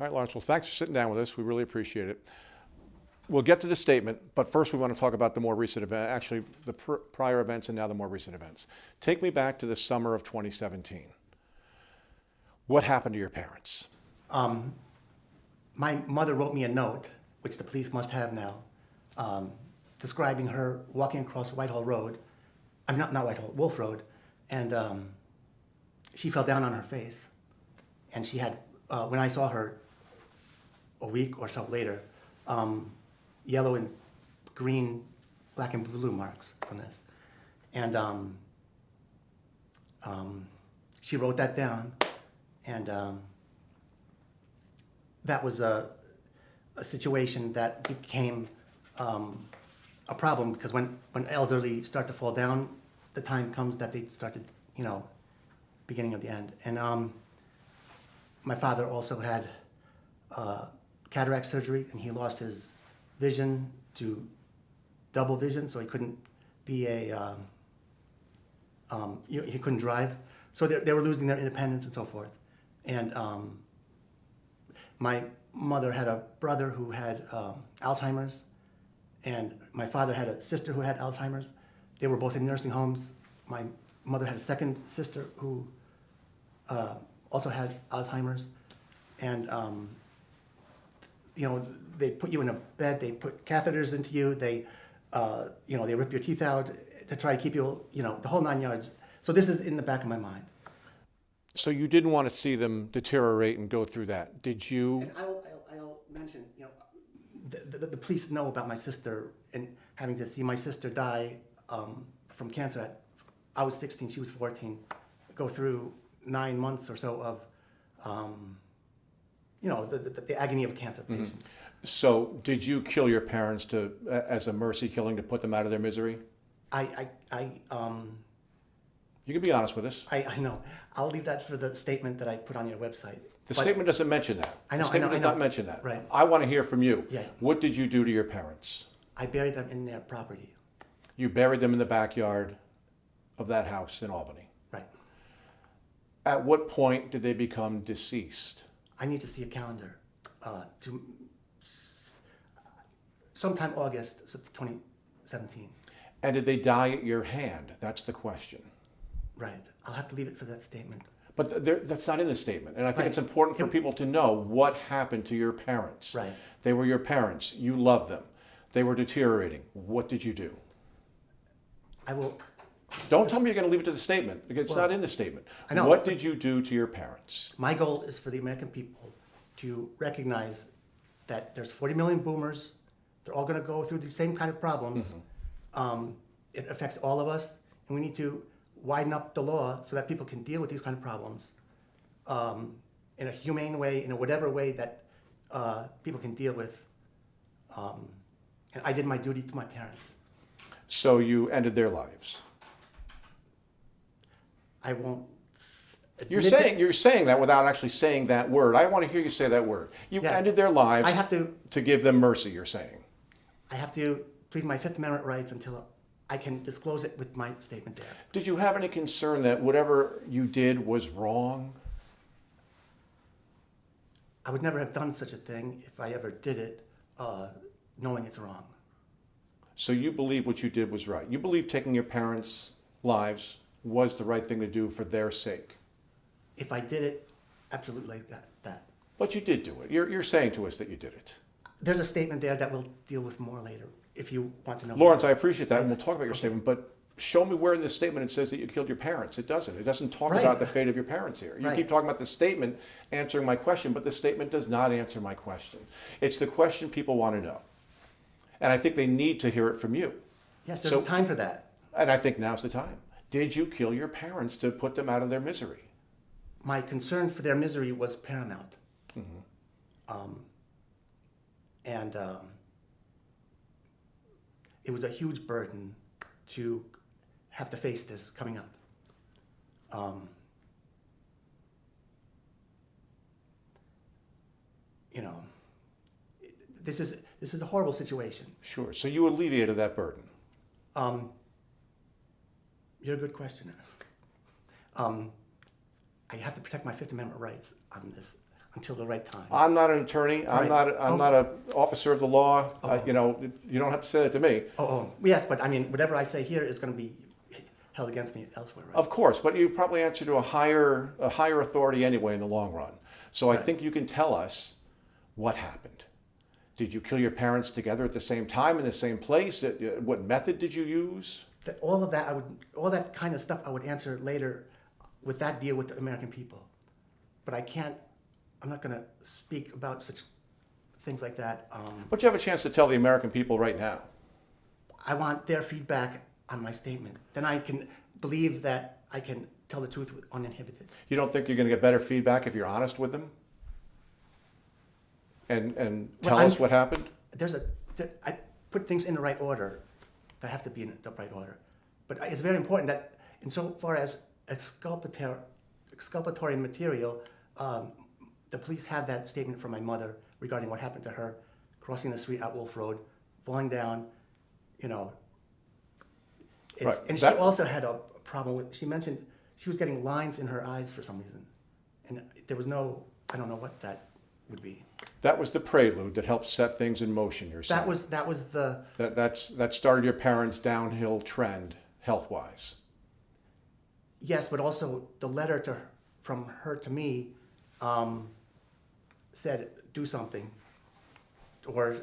All right, Lawrence, well, thanks for sitting down with us. We really appreciate it. We'll get to the statement, but first we want to talk about the more recent event, actually the prior events and now the more recent events. Take me back to the summer of 2017. What happened to your parents? My mother wrote me a note, which the police must have now, describing her walking across Whitehall Road. I'm not Whitehall, Wolf Road, and she fell down on her face. And she had, when I saw her a week or so later, yellow and green, black and blue marks from this. And she wrote that down, and that was a situation that became a problem, because when elderly start to fall down, the time comes that they started, beginning of the end. And my father also had cataract surgery, and he lost his vision to double vision, so he couldn't be he couldn't drive. So they were losing their independence and so forth. And my mother had a brother who had Alzheimer's, and my father had a sister who had Alzheimer's. They were both in nursing homes. My mother had a second sister who also had Alzheimer's. And they put you in a bed, they put catheters into you, they rip your teeth out to try to keep you, the whole 9 yards. So this is in the back of my mind. So you didn't want to see them deteriorate and go through that, did you? And I'll mention, the police know about my sister and having to see my sister die from cancer. I was 16, she was 14, go through 9 months or so of, the agony of cancer patients. Mm-hmm. So did you kill your parents as a mercy killing to put them out of their misery? You can be honest with us. I know. I'll leave that for the statement that I put on your website. The statement doesn't mention that. I know. The statement does not mention that. Right. I want to hear from you. Yeah. What did you do to your parents? I buried them in their property. You buried them in the backyard of that house in Albany. Right. At what point did they become deceased? I need to see a calendar. To sometime August 2017. And did they die at your hand? That's the question. Right. I'll have to leave it for that statement. But that's not in the statement. And I think Right. it's important for people to know what happened to your parents. Right. They were your parents. You loved them. They were deteriorating. What did you do? I will. Don't tell me you're going to leave it to the statement, because it's not in the statement. I know. What did you do to your parents? My goal is for the American people to recognize that there's 40 million boomers. They're all going to go through the same kind of problems. Mm-hmm. It affects all of us, and we need to widen up the law so that people can deal with these kind of problems in a humane way, in a whatever way that people can deal with. And I did my duty to my parents. So you ended their lives. I won't. You're saying that without actually saying that word. I want to hear you say that word. You ended their lives. I have to give them mercy. You're saying. I have to plead my Fifth Amendment rights until I can disclose it with my statement there. Did you have any concern that whatever you did was wrong? I would never have done such a thing if I ever did it, knowing it's wrong. So you believe what you did was right. You believe taking your parents' lives was the right thing to do for their sake. If I did it, absolutely that. But you did do it. You're saying to us that you did it. There's a statement there that we'll deal with more later, if you want to know. Lawrence, I appreciate that, and we'll talk about your statement, but show me where in the statement it says that you killed your parents. It doesn't. It doesn't talk about the fate of your parents here. You keep talking about the statement answering my question, but the statement does not answer my question. It's the question people want to know. And I think they need to hear it from you. Yes, there's time for that. And I think now's the time. Did you kill your parents to put them out of their misery? My concern for their misery was paramount. Mm-hmm. It was a huge burden to have to face this coming up. This is a horrible situation. Sure. So you alleviated that burden. You're a good questioner. I have to protect my Fifth Amendment rights on this. until the right time. I'm not an attorney. I'm not an officer of the law. You know, you don't have to say that to me. Yes, but I mean, whatever I say here is going to be held against me elsewhere, right? Of course, but you probably answer to a higher authority anyway in the long run. So I think you can tell us what happened. Did you kill your parents together at the same time in the same place? What method did you use? All of that, all that kind of stuff I would answer later with that deal with the American people. But I'm not going to speak about such things like that. But you have a chance to tell the American people right now. I want their feedback on my statement. Then I can believe that I can tell the truth uninhibited. You don't think you're going to get better feedback if you're honest with them? And tell us what happened? I put things in the right order that have to be in the right order. But it's very important that insofar as exculpatory material, the police have that statement from my mother regarding what happened to her, crossing the street at Wolf Road, falling down, you know. Right. And she also had a problem with, she mentioned she was getting lines in her eyes for some reason. And there was no, I don't know what that would be. That was the prelude that helped set things in motion, you're saying. That started your parents' downhill trend, health-wise. Yes, but also the letter from her to me said, do something. Or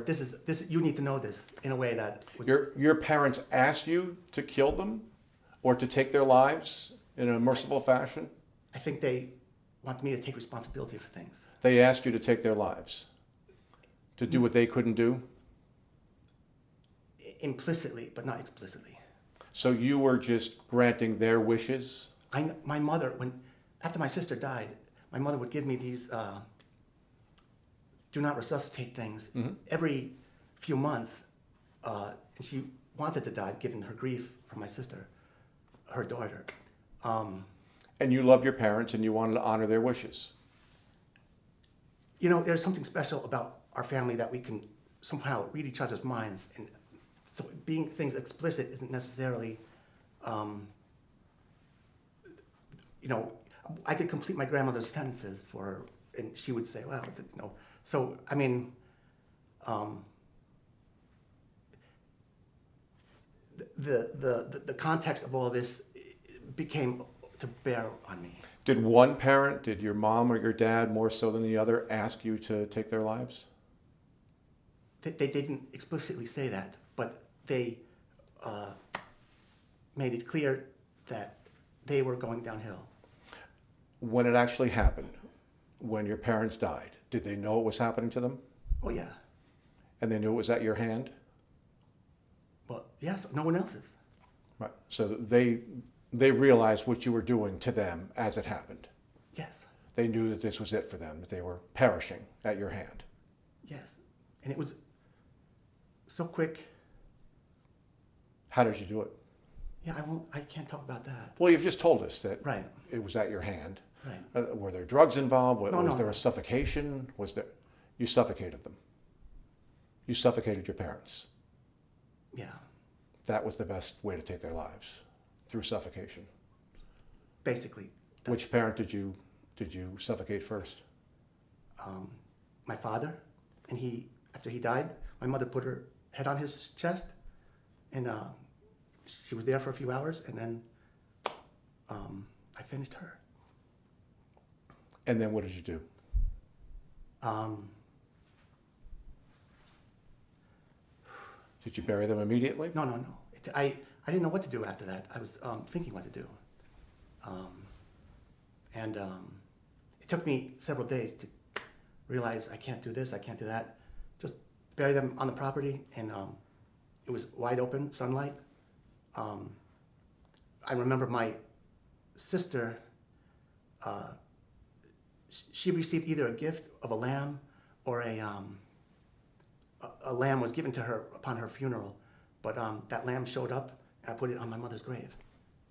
this you need to know this in a way that was... Your parents asked you to kill them or to take their lives in a merciful fashion? I think they want me to take responsibility for things. They asked you to take their lives, to do what they couldn't do? Implicitly, but not explicitly. So you were just granting their wishes? My mother, after my sister died, my mother would give me these do not resuscitate things every few months. And she wanted to die, given her grief for my sister, her daughter. And you loved your parents and you wanted to honor their wishes? You know, there's something special about our family that we can somehow read each other's minds. And so being things explicit isn't necessarily, you know, I could complete my grandmother's sentences for her, and she would say, well, you know. So, I mean, the context of all this became to bear on me. Did one parent, did your mom or your dad more so than the other, ask you to take their lives? They didn't explicitly say that, but they made it clear that they were going downhill. When it actually happened, when your parents died, did they know what was happening to them? Oh, yeah. And they knew it was at your hand? Well, yes, no one else's. Right. So they realized what you were doing to them as it happened. Yes. They knew that this was it for them, that they were perishing at your hand. Yes. And it was so quick. How did you do it? Yeah, I can't talk about that. Well, you've just told us that Right. it was at your hand. Right. Were there drugs involved? Was there No. a suffocation? You suffocated them. You suffocated your parents. Yeah. That was the best way to take their lives, through suffocation. Basically. Which parent did you suffocate first? My father, and after he died, my mother put her head on his chest, and she was there for a few hours, and then I finished her. And then what did you do? Did you bury them immediately? No. I didn't know what to do after that. I was thinking what to do. And it took me several days to realize I can't do this, I can't do that. Just bury them on the property, and it was wide open, sunlight. I remember my sister, she received either a gift of a lamb or a lamb was given to her upon her funeral, but that lamb showed up, and I put it on my mother's grave,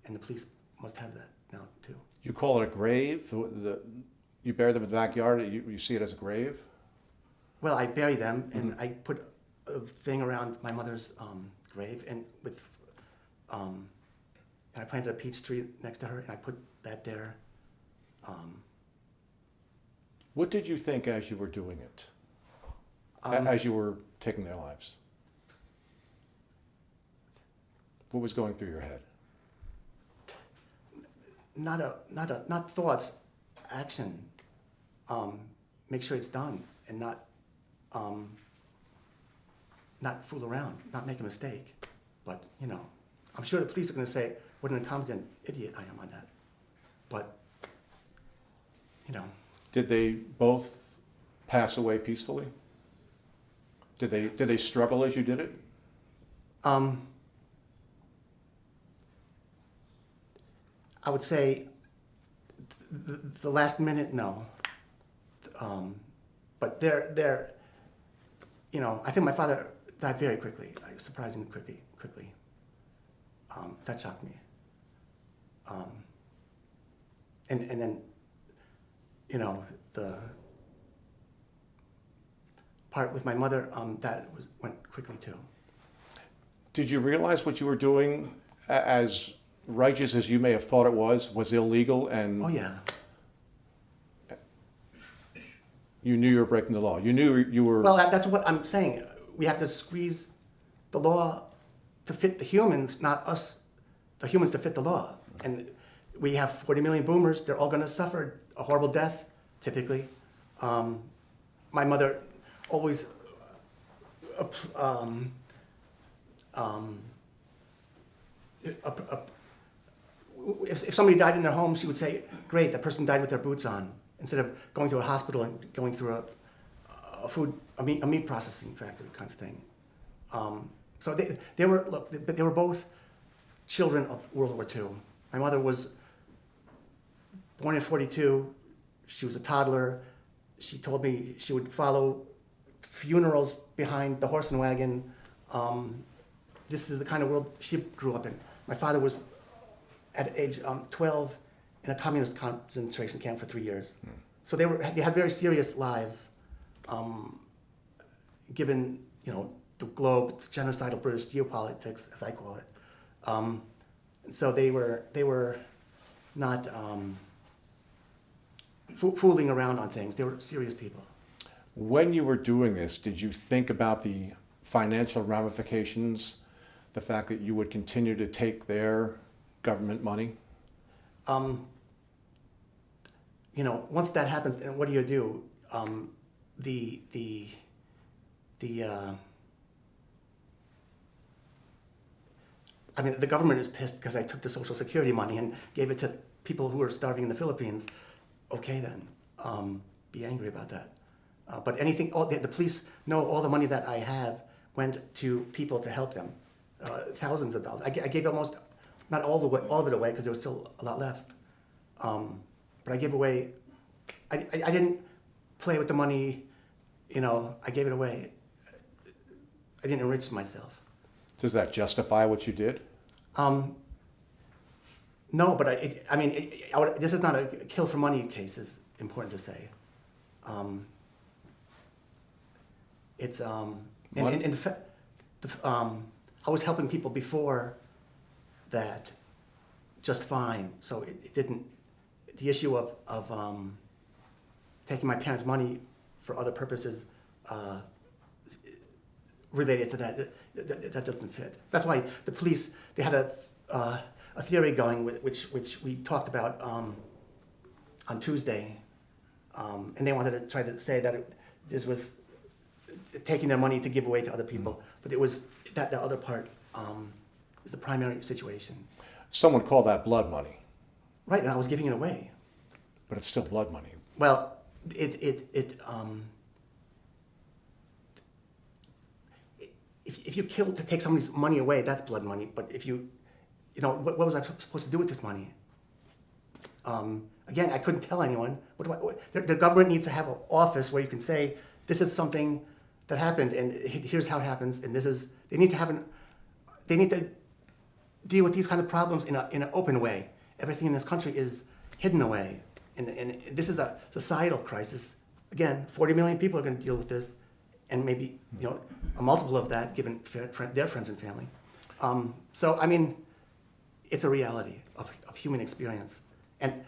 and the police must have that now too. You call it a grave? You bury them in the backyard, you see it as a grave? Well, I bury them, and I put a thing around my mother's grave, and and I planted a peach tree next to her, and I put that there. What did you think as you were doing it? As you were taking their lives? What was going through your head? Not thoughts, action. Make sure it's done, and not fool around, not make a mistake. But I'm sure the police are going to say, "What an incompetent idiot I am on that." But Did they both pass away peacefully? Did they struggle as you did it? I would say the last minute, no. But they're I think my father died very quickly, surprisingly quickly. That shocked me. And then, the part with my mother, that went quickly too. Did you realize what you were doing, as righteous as you may have thought it was illegal, and Oh yeah. you knew you were breaking the law? You knew you were... Well, that's what I'm saying. We have to squeeze the law to fit the humans, not us, the humans to fit the law. And we have 40 million boomers. They're all going to suffer a horrible death, typically. My mother always if somebody died in their home, she would say, "Great, that person died with their boots on," instead of going to a hospital and going through a meat processing factory kind of thing. So they were both children of World War II. My mother was born in 42. She was a toddler. She told me she would follow funerals behind the horse and wagon. This is the kind of world she grew up in. My father was at age 12 in a communist concentration camp for 3 years. So they had very serious lives, given the globe, the genocidal British geopolitics, as I call it. So they were not fooling around on things. They were serious people. When you were doing this, did you think about the financial ramifications, the fact that you would continue to take their government money? Once that happens, and what do? The government is pissed because I took the Social Security money and gave it to people who are starving in the Philippines. Okay then, be angry about that. But the police know all the money that I have went to people to help them, thousands of dollars. I gave almost, not all of it away because there was still a lot left. But I gave away, I didn't play with the money, I gave it away. I didn't enrich myself. Does that justify what you did? No, but this is not a kill for money case, is important to say. It's I was helping people before that just fine, so it didn't. The issue of taking my parents' money for other purposes related to that doesn't fit. That's why the police, they had a theory going which we talked about on Tuesday, and they wanted to try to say that this was taking their money to give away to other people, but it was that the other part is the primary situation. Someone called that blood money. Right, and I was giving it away. But it's still blood money. Well, if you kill to take somebody's money away, that's blood money. But if what was I supposed to do with this money? Again, I couldn't tell anyone. The government needs to have an office where you can say, this is something that happened, and here's how it happens, and they need to deal with these kind of problems in an open way. Everything in this country is hidden away, and this is a societal crisis. Again, 40 million people are going to deal with this, and maybe a multiple of that given their friends and family. So it's a reality of human experience, and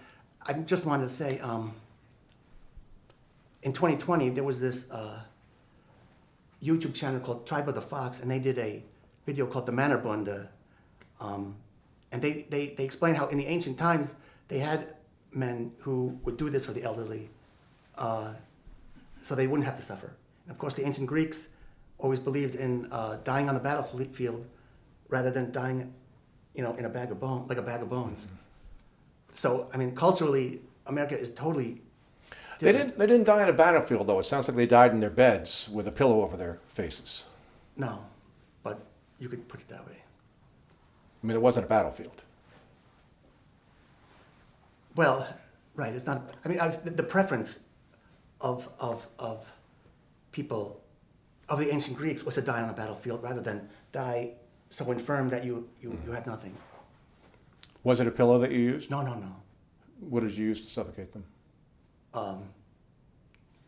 I just wanted to say, in 2020, there was this YouTube channel called Tribe of the Fox, and they did a video called The Mannerbunde. And they explain how in the ancient times, they had men who would do this for the elderly, so they wouldn't have to suffer. And of course, the ancient Greeks always believed in dying on the battlefield rather than dying, in a bag of bones, like a bag of bones. Mm-hmm. So, I mean, culturally, America is totally different. They didn't die on a battlefield, though. It sounds like they died in their beds with a pillow over their faces. No, but you could put it that way. I mean, it wasn't a battlefield. Well, right. It's not. I mean, the preference of people of the ancient Greeks was to die on the battlefield rather than die so infirm that you have nothing. Was it a pillow that you used? No. What did you use to suffocate them?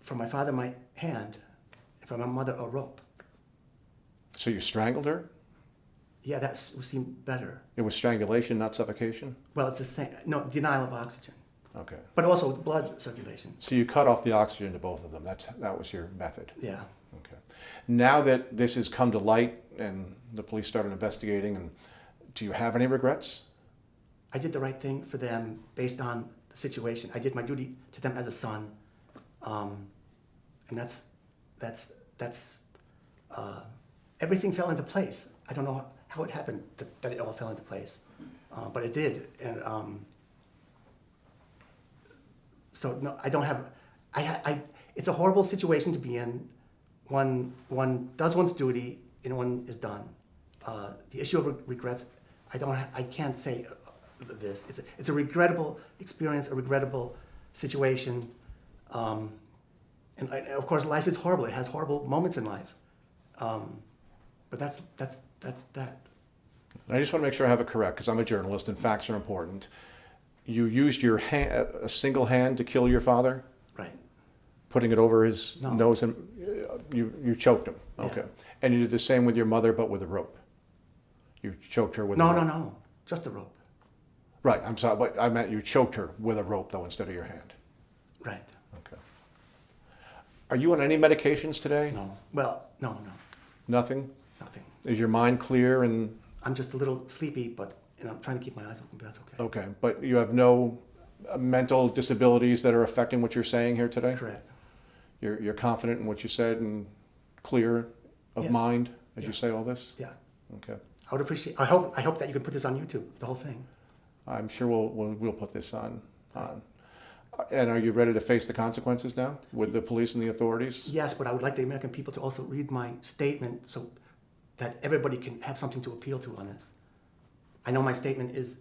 For my father, my hand. For my mother, a rope. So you strangled her? Yeah, that would seem better. It was strangulation, not suffocation? Well, it's the same. No, denial of oxygen. Okay. But also blood circulation. So you cut off the oxygen to both of them. That was your method? Yeah. Okay. Now that this has come to light and the police started investigating, and do you have any regrets? I did the right thing for them based on the situation. I did my duty to them as a son, and that's everything fell into place. I don't know how it happened that it all fell into place, but it did. And so no, I don't have. It's a horrible situation to be in. One does one's duty, and one is done. The issue of regrets, I can't say this. It's a regrettable experience, a regrettable situation, and of course, life is horrible. It has horrible moments in life, but that's that. I just want to make sure I have it correct, because I'm a journalist and facts are important. You used your a single hand to kill your father? Right. Putting it over his No. nose, and you choked him. Okay. Yeah. And you did the same with your mother, but with a rope. You choked her with a rope. No, just a rope. Right. I'm sorry, but I meant you choked her with a rope, though, instead of your hand. Right. Okay. Are you on any medications today? No. Well, no. Nothing? Nothing. Is your mind clear and? I'm just a little sleepy, but I'm trying to keep my eyes open, but that's okay. Okay, but you have no mental disabilities that are affecting what you're saying here today? Correct. You're confident in what you said and clear of Yeah. mind as Yeah. you say all this? Yeah. Okay. I would appreciate. I hope that you can put this on YouTube, the whole thing. I'm sure we'll put this on. And are you ready to face the consequences now with the police and the authorities? Yes, but I would like the American people to also read my statement so that everybody can have something to appeal to on this. I know my statement is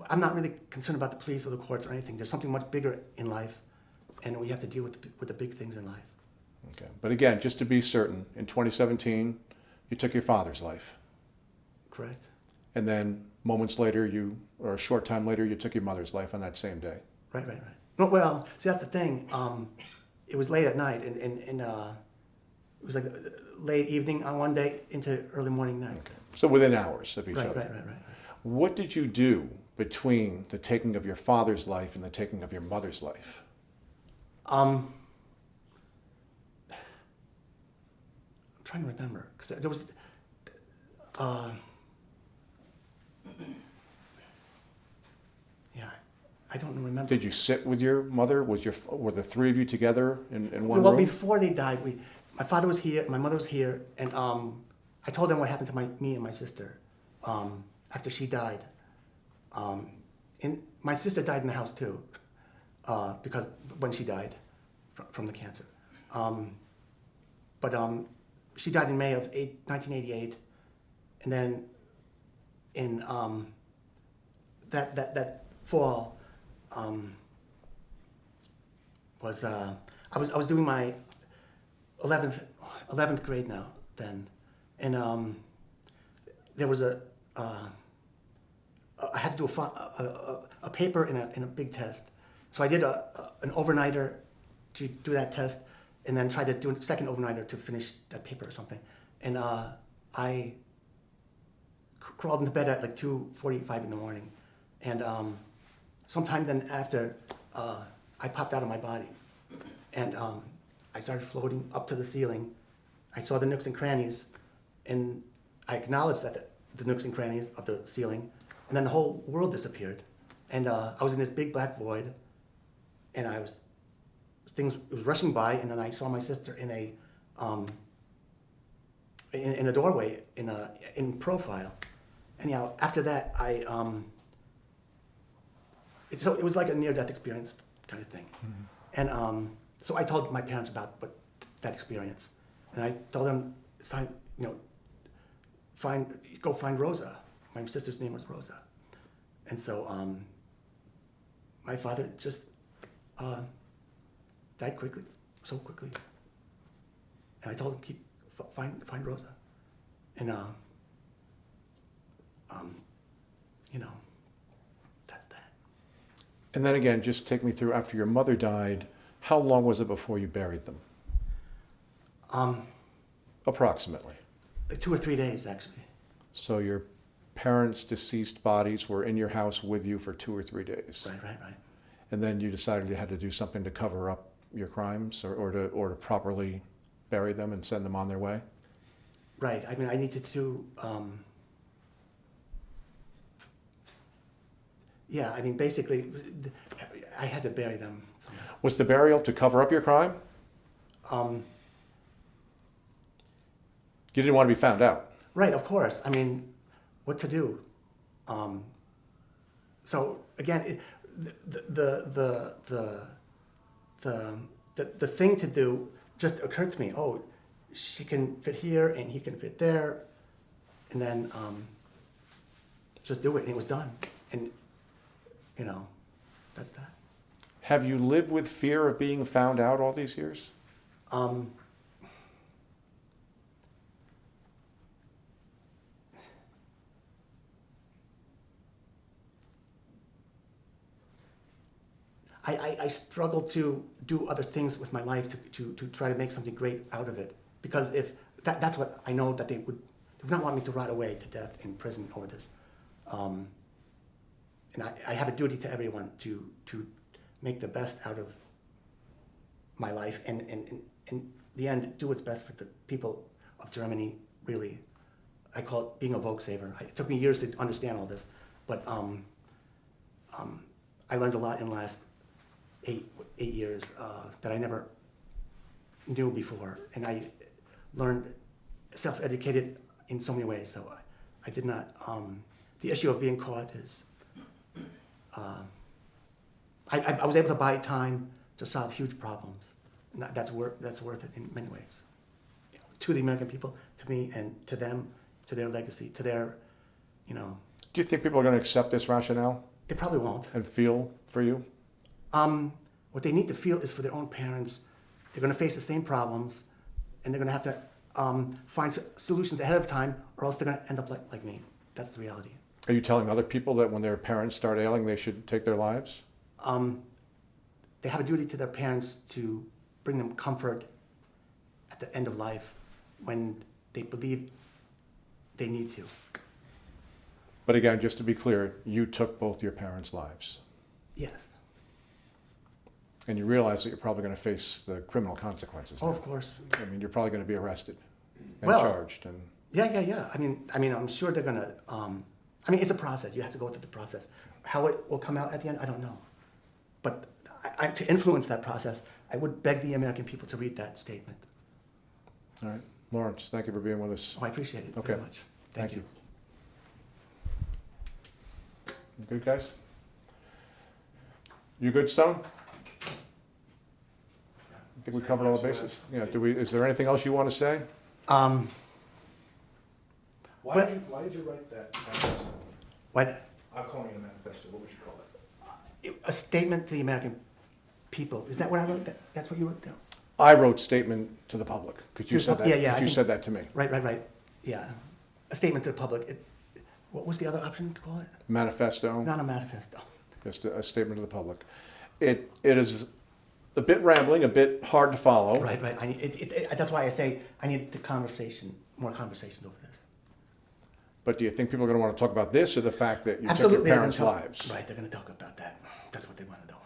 I'm not really concerned about the police or the courts or anything. There's something much bigger in life, and we have to deal with the big things in life. Okay. But again, just to be certain, in 2017, you took your father's life. Correct. And then moments later, or a short time later, you took your mother's life on that same day. Right. No, well, see, that's the thing. It was late at night, and it was like late evening on one day into early morning next. Okay. So within hours of each other. Right. What did you do between the taking of your father's life and the taking of your mother's life? I'm trying to remember, because there was, I don't remember. Did you sit with your mother? Were the three of you together in one Well, room? before they died, my father was here, my mother was here, and I told them what happened to me and my sister after she died. And my sister died in the house too, because when she died from the cancer. But she died in May of 1988, and then in that fall I was doing my 11th grade now then, and there was I had to do a paper in a big test, so I did an overnighter to do that test, and then tried to do a second overnighter to finish that paper or something, and I crawled into bed at like 2:45 in the morning, And sometime then after, I popped out of my body. And I started floating up to the ceiling. I saw the nooks and crannies, and I acknowledged that the nooks and crannies of the ceiling, and then the whole world disappeared. And I was in this big black void, and it was rushing by, and then I saw my sister in a doorway in profile. Anyhow, after that, so it was like a near-death experience kind of thing. Mm-hmm. And so I told my parents about that experience, and I told them it's time, go find Rosa. My sister's name was Rosa, and so my father just died so quickly. And I told him find Rosa, and that's that. And then again, just take me through, after your mother died, how long was it before you buried them? Approximately. 2 or 3 days, actually. So your parents' deceased bodies were in your house with you for 2 or 3 days. Right. And then you decided you had to do something to cover up your crimes, or to properly bury them and send them on their way? Right. I mean, I needed to. Yeah. I mean, basically, I had to bury them. Was the burial to cover up your crime? You didn't want to be found out. Right. Of course. I mean, what to do? So again, the thing to do just occurred to me. Oh, she can fit here and he can fit there, and then just do it, and it was done. And that's that. Have you lived with fear of being found out all these years? I struggle to do other things with my life to try to make something great out of it, because if that's what I know, that they would not want me to rot away to death in prison over this, and I have a duty to everyone to make the best out of my life, and in the end do what's best for the people of Germany. Really, I call it being a Volkssaver. It took me years to understand all this, but I learned a lot in the last 8 years that I never knew before, and I learned, self-educated in so many ways. So I did not. The issue of being caught is, I was able to buy time to solve huge problems, and that's worth it in many ways. To the American people, to me, and to them, to their legacy, to their, Do you think people are going to accept this rationale? They probably won't. And feel for you? What they need to feel is for their own parents. They're going to face the same problems, and they're going to have to find solutions ahead of time, or else they're going to end up like me. That's the reality. Are you telling other people that when their parents start ailing, they should take their lives? They have a duty to their parents to bring them comfort at the end of life when they believe they need to. But again, just to be clear, you took both your parents' lives. Yes. And you realize that you're probably going to face the criminal consequences. Oh, of course. I mean, you're probably going to be arrested and Well, charged. And Yeah. I mean, I'm sure they're going to. It's a process. You have to go through the process. How it will come out at the end, I don't know. But to influence that process, I would beg the American people to read that statement. All right. Lawrence, thank you for being with us. Oh, I appreciate it Okay. very much. Thank you. Good, guys? You good, Stone? I think we covered all the bases. Yeah. Is there anything else you want to say? Why did you write that manifesto? What? I'm calling it a manifesto. What would you call it? A statement to the American people. Is that what I wrote? That's what you wrote down? I wrote statement to the public, because you said that. Yeah, You said that to me. Right. Yeah. A statement to the public. What was the other option to call it? Manifesto. Not a manifesto. Just a statement to the public. It is a bit rambling, a bit hard to follow. Right. That's why I say I need more conversation over this. But do you think people are going to want to talk about this or the fact that you Absolutely, took your parents' lives? Right, they're going to talk about that. That's what they want to know.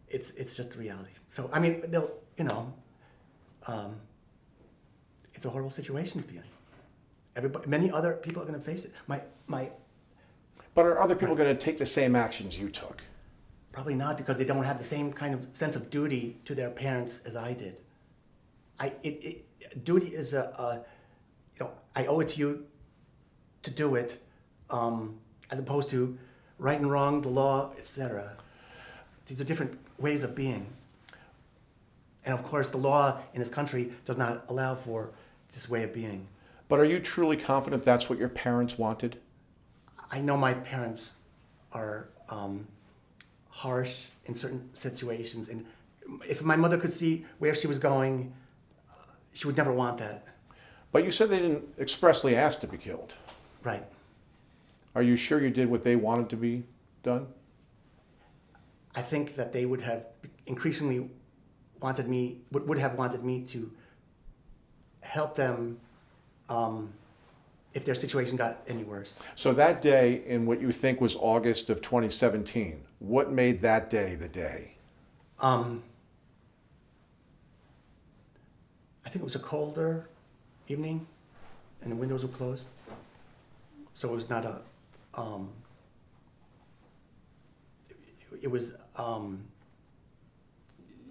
It's just the reality. So I mean, they'll it's a horrible situation to be in. Everybody, many other people are going to face it. But are other people going to take the same actions you took? Probably not, because they don't have the same kind of sense of duty to their parents as I did. Duty is I owe it to you to do it, as opposed to right and wrong, the law, etc. These are different ways of being. And of course, the law in this country does not allow for this way of being. But are you truly confident that's what your parents wanted? I know my parents are harsh in certain situations, and if my mother could see where she was going, she would never want that. But you said they didn't expressly ask to be killed. Right. Are you sure you did what they wanted to be done? I think that they would have increasingly would have wanted me to help them if their situation got any worse. So that day in what you think was August of 2017, what made that day the day? I think it was a colder evening, and the windows were closed, so it was not a. It was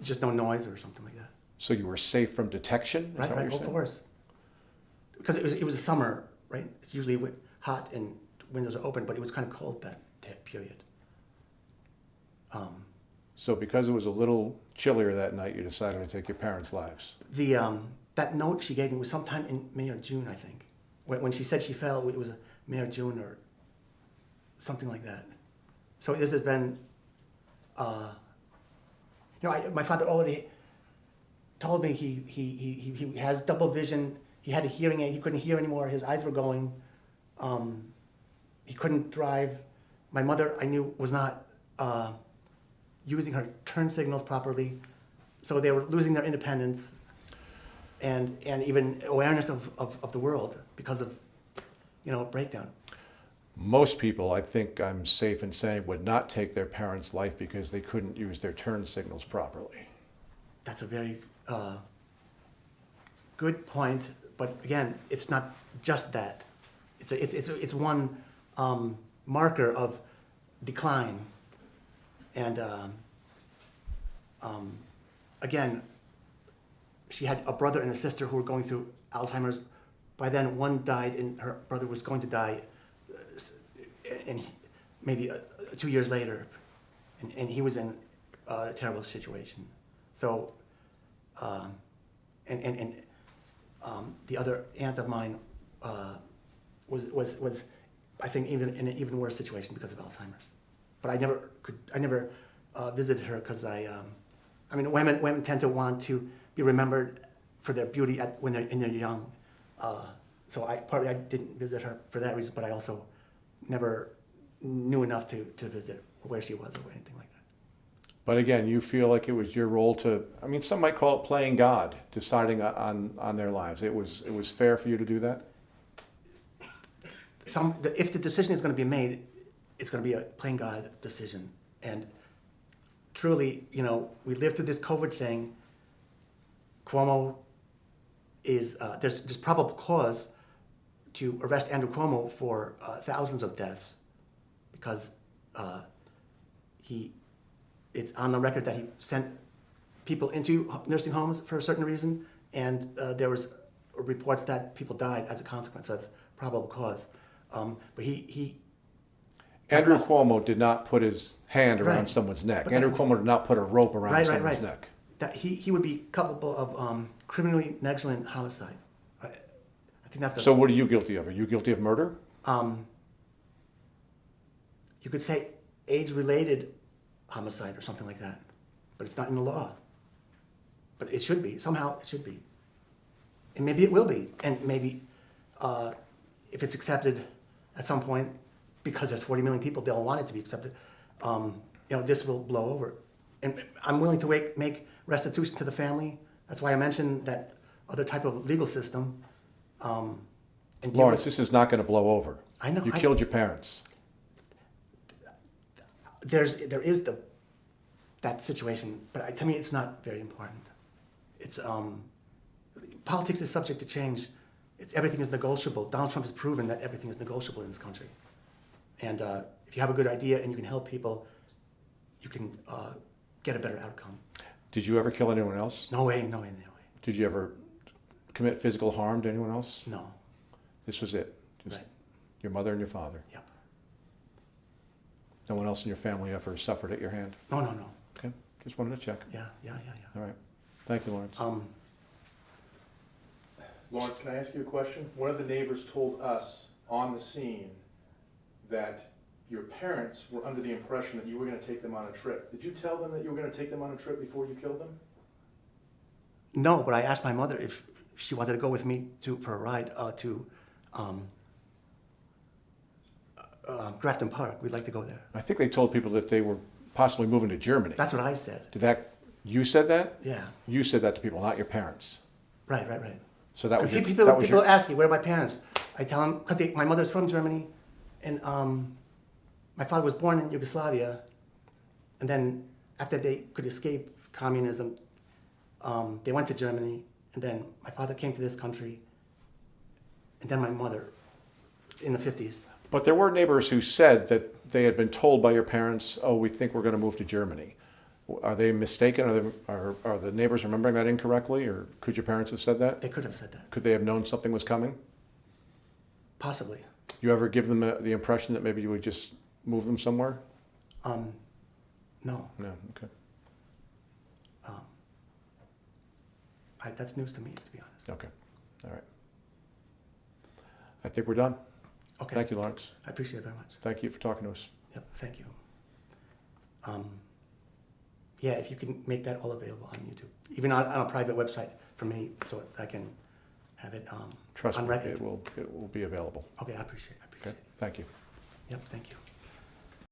just no noise or something like that. So you were safe from detection? Is Right, that what right, you're of saying? course. Because it was a summer, right? It's usually hot and windows are open, but it was kind of cold that period. So because it was a little chillier that night, you decided to take your parents' lives. That note she gave me was sometime in May or June, I think. When she said she fell, it was May or June or something like that. So this has been, my father already told me he has double vision. He had a hearing aid. He couldn't hear anymore. His eyes were going. He couldn't drive. My mother, I knew, was not using her turn signals properly. So they were losing their independence and even awareness of the world because of, breakdown. Most people, I think I'm safe in saying, would not take their parents' life because they couldn't use their turn signals properly. That's a very good point, but again, it's not just that. It's one marker of decline, and again, she had a brother and a sister who were going through Alzheimer's. By then, one died, and her brother was going to die, and maybe 2 years later, and he was in a terrible situation. So, the other aunt of mine was I think even in an even worse situation because of Alzheimer's. But I never visited her because women tend to want to be remembered for their beauty when they're young. So I didn't visit her for that reason, but I also never knew enough to visit where she was or anything like that. But again, you feel like it was your role to, some might call it playing God, deciding on their lives. It was fair for you to do that? If the decision is going to be made, it's going to be a playing God decision. And truly, we lived through this COVID thing. Cuomo is, there's probable cause to arrest Andrew Cuomo for thousands of deaths because it's on the record that he sent people into nursing homes for a certain reason, and there was reports that people died as a consequence. So that's probable cause. But Andrew Cuomo did not put his hand around Right. someone's neck. But Andrew that- Cuomo did not put a rope around someone's right. neck. That he would be culpable of criminally negligent homicide. I think that's So what are you guilty of? Are you guilty of murder? You could say age-related homicide or something like that, but it's not in the law. But it should be. Somehow it should be. And maybe it will be. And maybe if it's accepted at some point, because there's 40 million people, they'll want it to be accepted, this will blow over. And I'm willing to make restitution to the family. That's why I mentioned that other type of legal system. and deal Lawrence, with- this is not going to blow over. I know. You killed your parents. there is that situation, but to me, it's not very important. It's politics is subject to change. Everything is negotiable. Donald Trump has proven that everything is negotiable in this country. And if you have a good idea and you can help people, you can get a better outcome. Did you ever kill anyone else? No way, no way, no way. Did you ever commit physical harm to anyone else? No. This was it. Just Right. your mother and your father. Yep. No one else in your family ever suffered at your hand? No, no, no. Okay. Just wanted to check. Yeah. All right. Thank you, Lawrence. Lawrence, can I ask you a question? One of the neighbors told us on the scene that your parents were under the impression that you were going to take them on a trip. Did you tell them that you were going to take them on a trip before you killed them? No, but I asked my mother if she wanted to go with me for a ride to Grafton Park. We'd like to go there. I think they told people that they were possibly moving to Germany. That's what I said. You said that? Yeah. You said that to people, not your parents. Right. So that was your, People that was your, ask me, where are my parents? I tell them, because my mother's from Germany, and my father was born in Yugoslavia, and then after they could escape communism, they went to Germany, and then my father came to this country, and then my mother in the 50s. But there were neighbors who said that they had been told by your parents, oh, we think we're going to move to Germany. Are they mistaken? Are the neighbors remembering that incorrectly? Or could your parents have said that? They could have said that. Could they have known something was coming? Possibly. You ever give them the impression that maybe you would just move them somewhere? No. No, okay. That's news to me, to be honest. Okay, all right. I think we're done. Okay. Thank you, Lawrence. I appreciate it very much. Thank you for talking to us. Yep, thank you. Yeah, if you can make that all available on YouTube, even on a private website for me, so I can have it Trust on me, record. it will be available. Okay, I appreciate Okay, it. thank you. Yep, thank you.